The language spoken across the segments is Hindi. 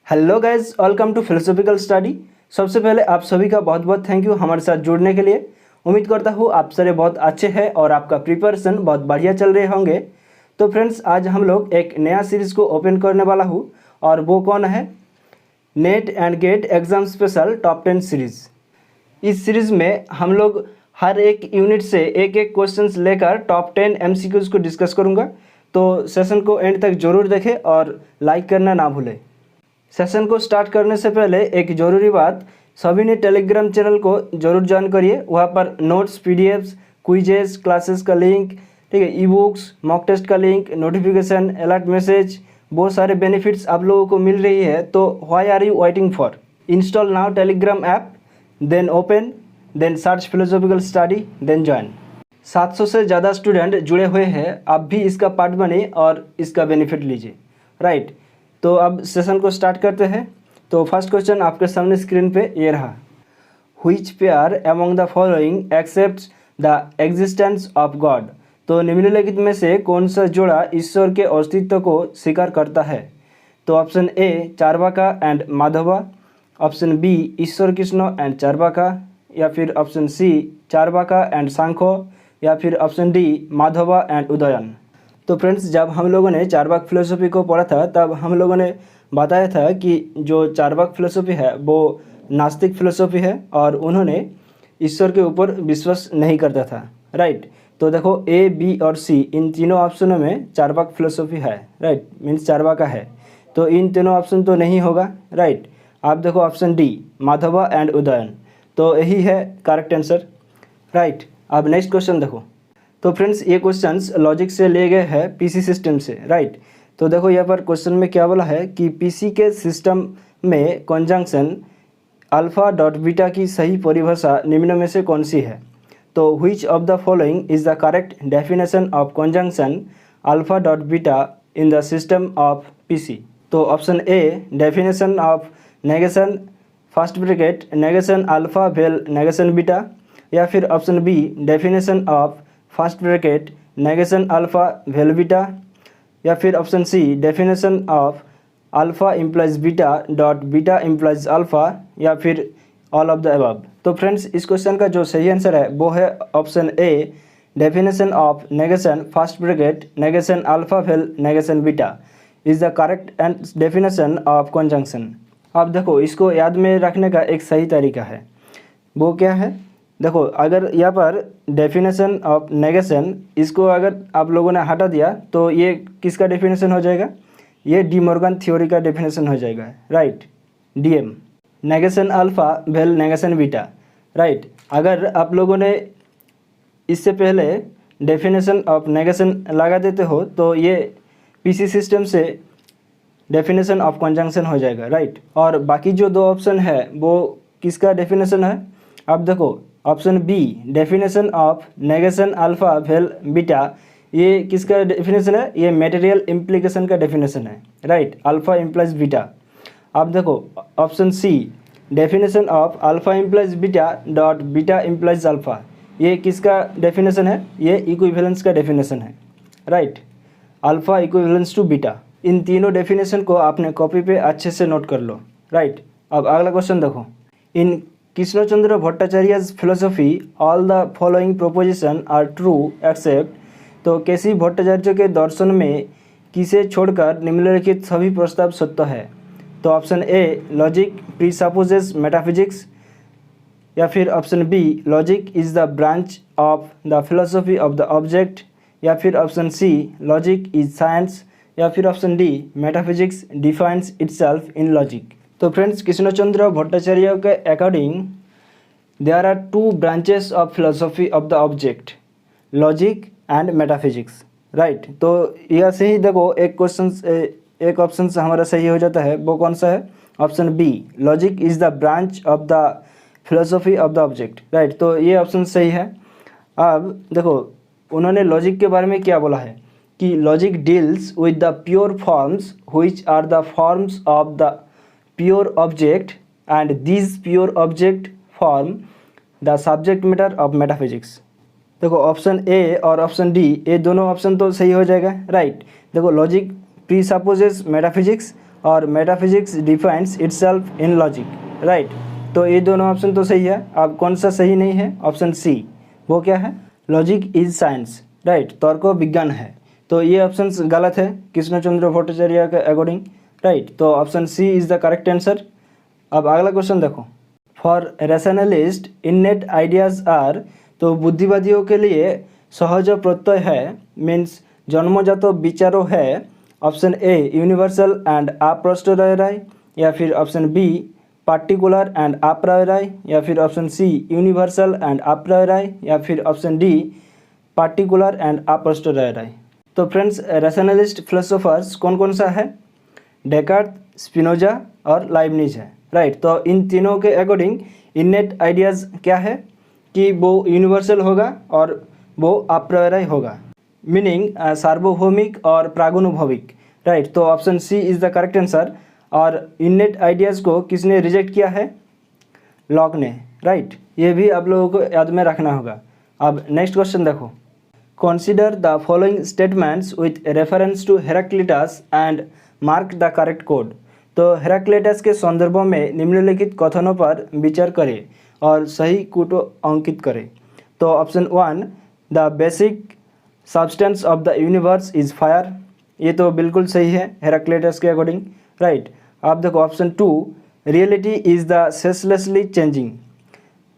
Hello guys, welcome to philosophical study. सबसे पहले आप सभी का बहुत बहुत थैंक यू हमारे साथ जुड़ने के लिए। उम्मीद करता हूँ आप सारे बहुत अच्छे हैं और आपका प्रिपरेशन बहुत बढ़िया चल रहे होंगे। तो फ्रेंड्स, आज हम लोग एक नया सीरीज़ को ओपन करने वाला हूँ और वो कौन है? NET and GATE exam special top 10 series. इस सीरीज़ में हम लोग हर एक यूनिट से एक एक क्वेश्चंस लेकर टॉप 10 MCQs को डिस्कस करूँगा। तो सेशन को एंड तक ज़रूर देखें और लाइक करना ना भूलें। सेशन को स्टार्ट करने से पहले एक ज़रूरी बात, सभी ने टेलीग्राम चैनल को ज़रूर ज्वाइन करिए। वहाँ पर नोट्स, PDFs, क्विजेस, क्लासेस का लिंक, ठीक है, ई बुक्स, मॉक टेस्ट का लिंक, नोटिफिकेशन, अलर्ट मैसेज, बहुत सारे बेनिफिट्स आप लोगों को मिल रही है। तो why are you waiting for? Install now Telegram app, then open, then search philosophical study, then join. 700 से ज़्यादा स्टूडेंट जुड़े हुए हैं। आप भी इसका पार्ट बने और इसका बेनिफिट लीजिए, राइट। तो अब सेशन को स्टार्ट करते हैं। तो फर्स्ट क्वेश्चन आपके सामने स्क्रीन पे ये रहा। Which pair among the following accepts the existence of God? तो निम्नलिखित में से कौन सा जोड़ा ईश्वर के अस्तित्व को स्वीकार करता है? तो option A Charvaka and Madhva, option B Ishvara Krishna and Charvaka, या फिर option C Charvaka and Sankhya, या फिर option D Madhva and Udayana. तो फ्रेंड्स, जब हम लोगों ने चारवाक फिलोसॉफी को पढ़ा था तब हम लोगों ने बताया था कि जो चारवाक फिलोसॉफी है वो नास्तिक फिलोसॉफी है और उन्होंने ईश्वर के ऊपर विश्वास नहीं करता था, राइट। तो देखो ए, बी और सी इन तीनों ऑप्शनों में चारवाक फिलोसॉफी है, राइट, मीन्स चारवाका है। तो इन तीनों ऑप्शन तो नहीं होगा, राइट। आप देखो option D Madhva and Udayana, तो यही है करेक्ट आंसर, राइट। अब नेक्स्ट क्वेश्चन देखो। तो फ्रेंड्स, ये क्वेश्चंस लॉजिक से लिए गए हैं, पीसी सिस्टम से, राइट। तो देखो यहाँ पर क्वेश्चन में क्या बोला है कि पीसी के सिस्टम में कॉन्जंक्शन अल्फा डॉट बीटा की सही परिभाषा निम्न में से कौन सी है? तो which of the following is the correct definition of conjunction alpha dot beta in the system of PC? तो option A definition of negation first bracket negation alpha vel negation beta, या फिर option B definition of first bracket negation alpha vel beta, या फिर option C definition of alpha implies beta dot beta implies alpha, या फिर ऑल ऑफ द अबव। तो फ्रेंड्स, इस क्वेश्चन का जो सही आंसर है वो है option A definition of negation first bracket negation alpha vel negation beta is the correct and definition of conjunction. अब देखो, इसको याद में रखने का एक सही तरीका है, वो क्या है? देखो, अगर यहाँ पर डेफिनेशन ऑफ नेगेशन इसको अगर आप लोगों ने हटा दिया तो ये किसका डेफिनेशन हो जाएगा? ये डी मॉर्गन थ्योरी का डेफिनेशन हो जाएगा, right, DM negation alpha vel negation beta, right. अगर आप लोगों ने इससे पहले डेफिनेशन ऑफ नेगेशन लगा देते हो तो ये पीसी सिस्टम से डेफिनेशन ऑफ कॉन्जंक्शन हो जाएगा, राइट। और बाकी जो दो ऑप्शन है वो किसका डेफिनेशन है? अब देखो, option B definition of negation alpha vel beta, ये किसका डेफिनेशन है? ये मटेरियल इम्प्लीकेशन का डेफिनेशन है, राइट, अल्फा इम्प्लाइज बीटा। अब देखो option C definition of alpha implies beta dot beta implies alpha, ये किसका डेफिनेशन है? ये इक्विवेलेंस का डेफिनेशन है, right, alpha equivalence to beta. इन तीनों डेफिनेशन को आपने कॉपी पे अच्छे से नोट कर लो, राइट। अब अगला क्वेश्चन देखो। इन Krishnachandra भट्टाचार्य's philosophy all the following proposition are true except, तो केसी भट्टाचार्य के दर्शन में किसे छोड़कर निम्नलिखित सभी प्रस्ताव सत्य है? तो option A logic presupposes metaphysics, या फिर option B logic is the branch of the philosophy of the object, या फिर option C logic is science, या फिर option D metaphysics defines itself in logic. तो फ्रेंड्स, कृष्णचंद्र भट्टाचार्य के according there are two branches of philosophy of the object, logic and metaphysics, right. तो यह से ही देखो एक ऑप्शन से हमारा सही हो जाता है, वो कौन सा है? Option B logic is the branch of the philosophy of the object, right. तो ये ऑप्शन सही है। अब देखो, उन्होंने लॉजिक के बारे में क्या बोला है कि logic deals with the pure forms which are the forms of the pure object and these pure object form the subject matter of metaphysics। देखो ऑप्शन ए और ऑप्शन डी, ये दोनों ऑप्शन तो सही हो जाएगा, राइट। देखो लॉजिक प्रीसपोजेस मेटाफिजिक्स और metaphysics defines itself in logic. Right, तो ये दोनों ऑप्शन तो सही है। अब कौन सा सही नहीं है? ऑप्शन सी, वो क्या है? Logic is science. राइट, तर्क विज्ञान है। तो ये ऑप्शन गलत है कृष्ण चंद्र भट्टाचार्य के अकॉर्डिंग। राइट, तो option C is the correct answer. अब अगला क्वेश्चन देखो, for rationalist innate ideas are, तो बुद्धिवादियों के लिए सहज प्रत्यय है मीन्स जन्मजात विचारों है। ऑप्शन ए यूनिवर्सल एंड अप्रायोरिक, या फिर ऑप्शन बी पार्टिकुलर एंड अप्रायोरिक, या फिर ऑप्शन सी यूनिवर्सल एंड अप्रायोरिक, या फिर ऑप्शन डी पार्टिकुलर एंड अप्रायोरिक। तो फ्रेंड्स, रैशनलिस्ट फिलोसोफर्स कौन कौन सा है? डेकार्ट, स्पिनोजा और लाइबनिज है। राइट, तो इन तीनों के अकॉर्डिंग इननेट आइडियाज़ क्या है कि वो यूनिवर्सल होगा और वो अप्रायोरिक होगा, मीनिंग सार्वभौमिक और प्रागुनुभविक। राइट, तो option C is the correct answer. और इननेट आइडियाज़ को किसने रिजेक्ट किया है? लॉक ने। राइट, ये भी आप लोगों को याद में रखना होगा। अब नेक्स्ट क्वेश्चन देखो, consider the following statements with reference to Heraclitus and mark the correct code. तो हेराक्लिटस के संदर्भों में निम्नलिखित कथनों पर विचार करें और सही कोड अंकित करें। तो option 1, the basic substance of the universe is fire. ये तो बिल्कुल सही है हेराक्लिटस के अकॉर्डिंग। राइट, आप देखो option 2, reality is the senselessly changing.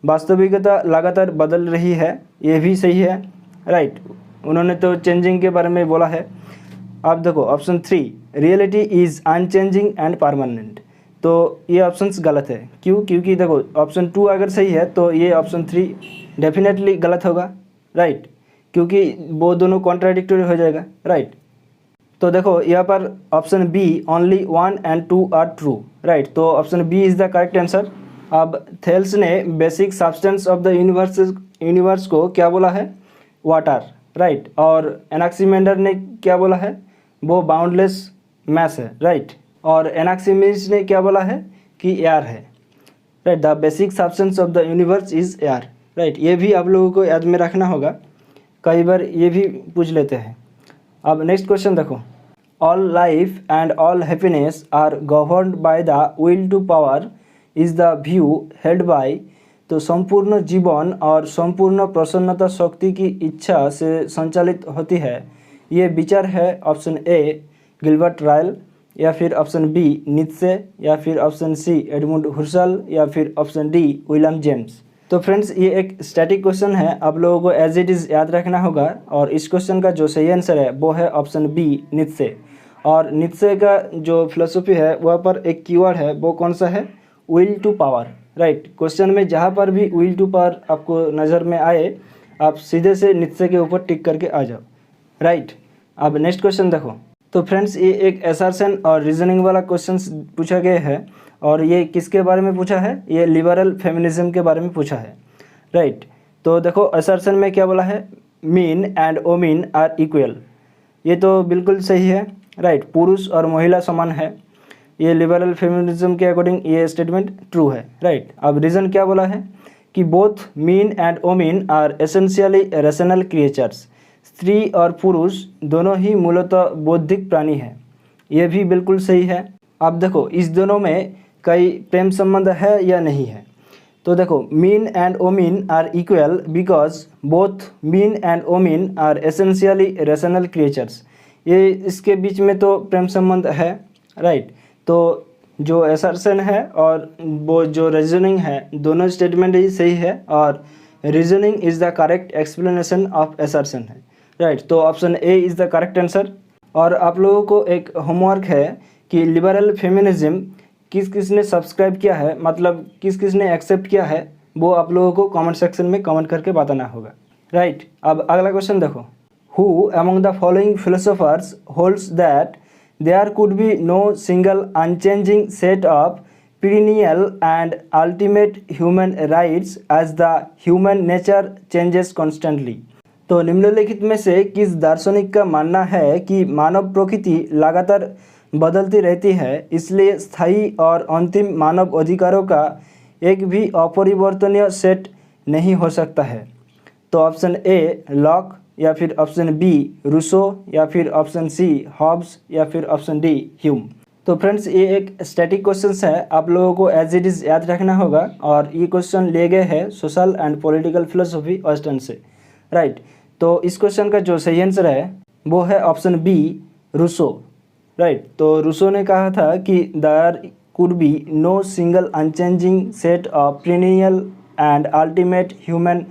वास्तविकता लगातार बदल रही है, ये भी सही है। राइट, उन्होंने तो चेंजिंग के बारे में बोला है। आप देखो option 3, reality is unchanging and permanent. तो ये ऑप्शंस गलत है। क्यों? क्योंकि देखो ऑप्शन 2 अगर सही है तो ये ऑप्शन 3 डेफिनेटली गलत होगा। राइट, क्योंकि वो दोनों कॉन्ट्राडिक्टरी हो जाएगा। राइट, तो देखो यहाँ पर option B only 1 and 2 are true. Right, तो option B is the correct answer. अब थेल्स ने basic substance of the universe को क्या बोला है? वाटर। राइट, और एनाक्सीमेंडर ने क्या बोला है? वो बाउंडलेस मैस है। राइट, और एनाक्सीमेंडर ने क्या बोला है? कि एयर है। Right, the basic substance of the universe is air. Right, ये भी आप लोगों को याद में रखना होगा, कई बार ये भी पूछ लेते हैं। अब नेक्स्ट क्वेश्चन देखो, all life and all happiness are governed by the will to power is the view held by. तो संपूर्ण जीवन और संपूर्ण प्रसन्नता शक्ति की इच्छा से संचालित होती है, ये विचार है ऑप्शन ए गिलबर्ट रायल, या फिर ऑप्शन बी नीत्शे, या फिर ऑप्शन सी एडमंड हुसर्ल, या फिर ऑप्शन डी विलियम जेम्स। तो फ्रेंड्स, ये एक स्टैटिक क्वेश्चन है, आप लोगों को एज इट इज़ याद रखना होगा। और इस क्वेश्चन का जो सही आंसर है वो है ऑप्शन बी नीत्शे। और नीत्शे का जो फिलोसफी है वहाँ पर एक कीवर्ड है, वो कौन सा है? Will to power. Right, question में जहाँ पर भी विल टू पावर आपको नज़र में आए, आप सीधे से नीत्शे के ऊपर टिक करके आ जाओ। राइट, अब नेक्स्ट क्वेश्चन देखो। तो फ्रेंड्स, ये एक असर्शन और रीजनिंग वाला क्वेश्चन पूछा गया है, और ये किसके बारे में पूछा है? ये लिबरल फेमिनिज्म के बारे में पूछा है। राइट, तो देखो असर्शन में क्या बोला है? Men and women are equal. ये तो बिल्कुल सही है। राइट, पुरुष और महिला समान है। ये लिबरल फेमिनिज्म के अकॉर्डिंग ये स्टेटमेंट ट्रू है। राइट, अब रीज़न क्या बोला है? कि both men and women are essentially rational creatures. स्त्री और पुरुष दोनों ही मूलतः बौद्धिक प्राणी हैं। ये भी बिल्कुल सही है। अब देखो इस दोनों में कई प्रेम संबंध है या नहीं है? तो देखो men and women are equal because both men and women are essentially rational creatures. ये इसके बीच में तो प्रेम संबंध है। राइट, तो जो असर्शन है और वो जो रीजनिंग है, दोनों स्टेटमेंट ही सही है, और reasoning is the correct explanation of assertion है। राइट, तो option A is the correct answer. और आप लोगों को एक होमवर्क है कि लिबरल फेमिनिज्म किस किस ने सब्सक्राइब किया है, मतलब किस किस ने एक्सेप्ट किया है, वो आप लोगों को कमेंट सेक्शन में कमेंट करके बताना होगा। राइट, अब अगला क्वेश्चन देखो, who among the following philosophers holds that there could be no single unchanging set of perennial and ultimate human rights as the human nature changes constantly। तो निम्नलिखित में से किस दार्शनिक का मानना है कि मानव प्रकृति लगातार बदलती रहती है, इसलिए स्थायी और अंतिम मानव अधिकारों का एक भी अपरिवर्तनीय सेट नहीं हो सकता है? तो ऑप्शन ए लॉक, या फिर ऑप्शन बी रूसो, या फिर ऑप्शन सी हॉब्स, या फिर ऑप्शन डी ह्यूम। तो फ्रेंड्स ये एक स्टैटिक क्वेश्चन है, आप लोगों को एज इट इज़ याद रखना होगा। और ये क्वेश्चन लिए गए हैं social and political philosophy western से, राइट। तो इस क्वेश्चन का जो सही आंसर है वो है ऑप्शन बी, रूसो, राइट। तो रूसो ने कहा था कि there could be no single unchanging set of perennial and ultimate human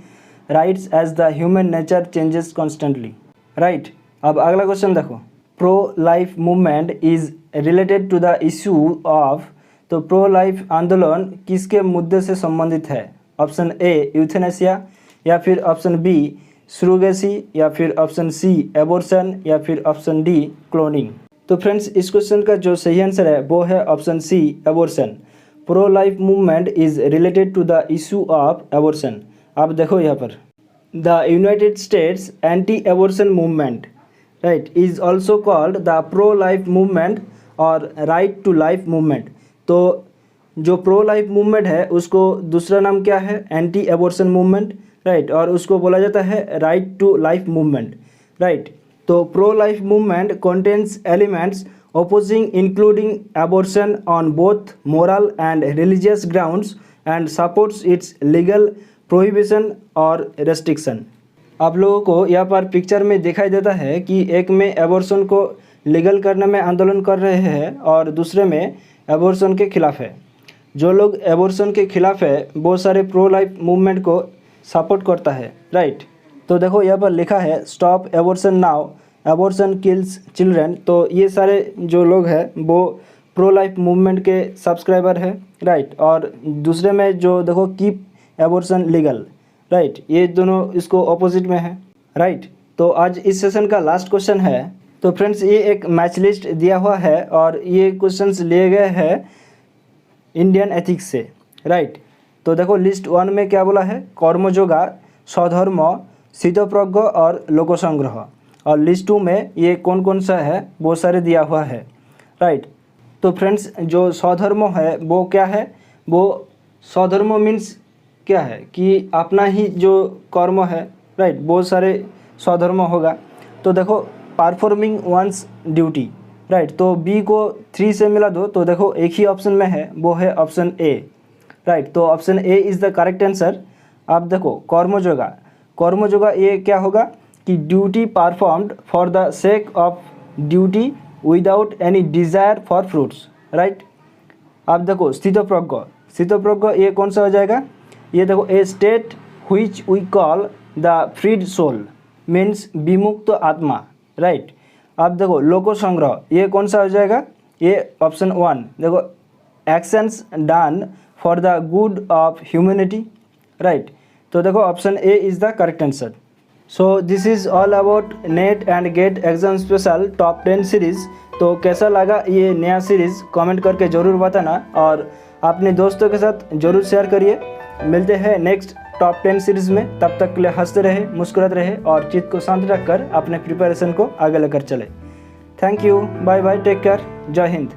rights as the human nature changes constantly, right. अब अगला क्वेश्चन देखो, pro life movement is related to the issue of. तो प्रो लाइफ आंदोलन किसके मुद्दे से संबंधित है? ऑप्शन ए यूथेनेसिया, या फिर ऑप्शन बी सुरोगेसी, या फिर ऑप्शन सी एबॉर्शन, या फिर ऑप्शन डी क्लोनिंग। तो फ्रेंड्स इस क्वेश्चन का जो सही आंसर है वो है option C abortion. Pro life movement is related to the issue of abortion. आप देखो यहाँ पर, the United States anti abortion movement, right, is also called the pro life movement और राइट टू लाइफ मूवमेंट। तो जो प्रो लाइफ मूवमेंट है उसको दूसरा नाम क्या है? एंटी एबॉर्शन मूवमेंट, राइट, और उसको बोला जाता है right to life movement, right. तो pro life movement contains elements opposing including abortion on both moral and religious grounds and supports its legal prohibition और restriction। आप लोगों को यहाँ पर पिक्चर में दिखाई देता है कि एक में एबॉर्शन को लीगल करने में आंदोलन कर रहे हैं और दूसरे में एबॉर्शन के खिलाफ है। जो लोग एबॉर्शन के खिलाफ है वो सारे प्रो लाइफ मूवमेंट को सपोर्ट करता है, राइट। तो देखो यहाँ पर लिखा है stop abortion now, abortion kills children. तो ये सारे जो लोग हैं वो प्रो लाइफ मूवमेंट के सब्सक्राइबर है, राइट। और दूसरे में जो देखो कीप एबॉर्शन लीगल, राइट, ये दोनों इसको ऑपोजिट में है, राइट। तो आज इस सेशन का लास्ट क्वेश्चन है। तो फ्रेंड्स ये एक मैच लिस्ट दिया हुआ है और ये क्वेश्चंस लिए गए हैं इंडियन एथिक्स से, राइट। तो देखो लिस्ट 1 में क्या बोला है? कर्मयोगा, स्वधर्म, स्थितप्रज्ञ और लोकसंग्रह। और लिस्ट 2 में ये कौन कौन सा है वो सारे दिया हुआ है, राइट। तो फ्रेंड्स जो स्वधर्म है वो क्या है? वो स्वधर्म मीन्स क्या है कि अपना ही जो कर्म है, राइट, वो सारे स्वधर्म होगा। तो देखो परफॉर्मिंग वंस ड्यूटी, राइट। तो बी को 3 से मिला दो तो देखो एक ही ऑप्शन में है, वो है ऑप्शन ए, राइट। तो option A is the correct answer. आप देखो कर्मयोगा, कर्मयोगा ये क्या होगा कि duty performed for the sake of duty without any desire for fruits, right. आप देखो स्थितप्रज्ञ, स्थितप्रज्ञ ये कौन सा हो जाएगा? ये देखो a state which we call the freed soul means विमुक्त आत्मा, राइट। आप देखो लोकसंग्रह ये कौन सा हो जाएगा? ये ऑप्शन 1 देखो actions done for the good of humanity, right. तो देखो option A is the correct answer. So this is all about NET and GATE exam special top 10 series. तो कैसा लगा ये नया सीरीज़ कमेंट करके ज़रूर बताना और अपने दोस्तों के साथ ज़रूर शेयर करिए। मिलते हैं नेक्स्ट टॉप 10 सीरीज़ में, तब तक के लिए हंसते रहे, मुस्कुराते रहे और चित्त को शांत रखकर अपने प्रिपरेशन को आगे लेकर चले। Thank you, bye bye, take care, जय हिंद।